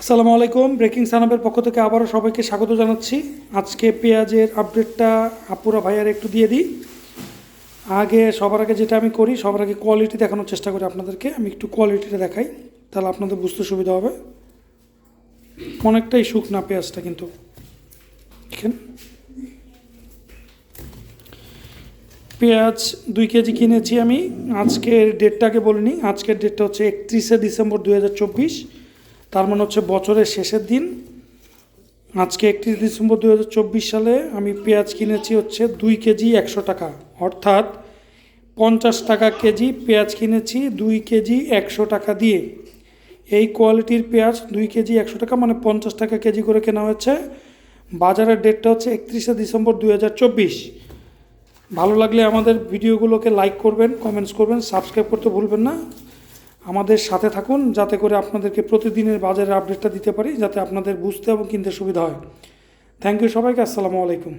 আসসালামু আলাইকুম। ব্রেকিং সানাবের পক্ষ থেকে আবারও সবাইকে স্বাগত জানাচ্ছি। আজকে পেঁয়াজের আপডেটটা আপুরা ভাইয়ার একটু দিয়ে দিই। সবার আগে যেটা আমি করি, সবার আগে কোয়ালিটি দেখানোর চেষ্টা করি আপনাদেরকে। আমি একটু কোয়ালিটিটা দেখাই, তাহলে আপনাদের বুঝতে সুবিধা হবে। অনেকটাই শুকনা পেঁয়াজটা, কিন্তু দেখেন, পেঁয়াজ 2 কেজি কিনেছি আমি। আজকের ডেটটাকে বলিনি, আজকের ডেটটা হচ্ছে 31শে ডিসেম্বর 2024, তার মানে হচ্ছে বছরের শেষের দিন। আজকে 31 ডিসেম্বর 2024 সালে আমি পেঁয়াজ কিনেছি হচ্ছে 2 কেজি 100 টাকা, অর্থাৎ 50 টাকা কেজি পেঁয়াজ কিনেছি 2 কেজি 100 টাকা দিয়ে। এই কোয়ালিটির পেঁয়াজ 2 কেজি 100 টাকা, মানে 50 টাকা কেজি করে কেনা হয়েছে। বাজারের ডেটটা হচ্ছে 31শে ডিসেম্বর 2024। ভালো লাগলে আমাদের ভিডিওগুলোকে লাইক করবেন, কমেন্টস করবেন, সাবস্ক্রাইব করতে ভুলবেন না। আমাদের সাথে থাকুন, যাতে করে আপনাদেরকে প্রতিদিনের বাজারের আপডেটটা দিতে পারি, যাতে আপনাদের বুঝতে এবং কিনতে সুবিধা হয়। থ্যাংক ইউ সবাইকে। আসসালামু আলাইকুম।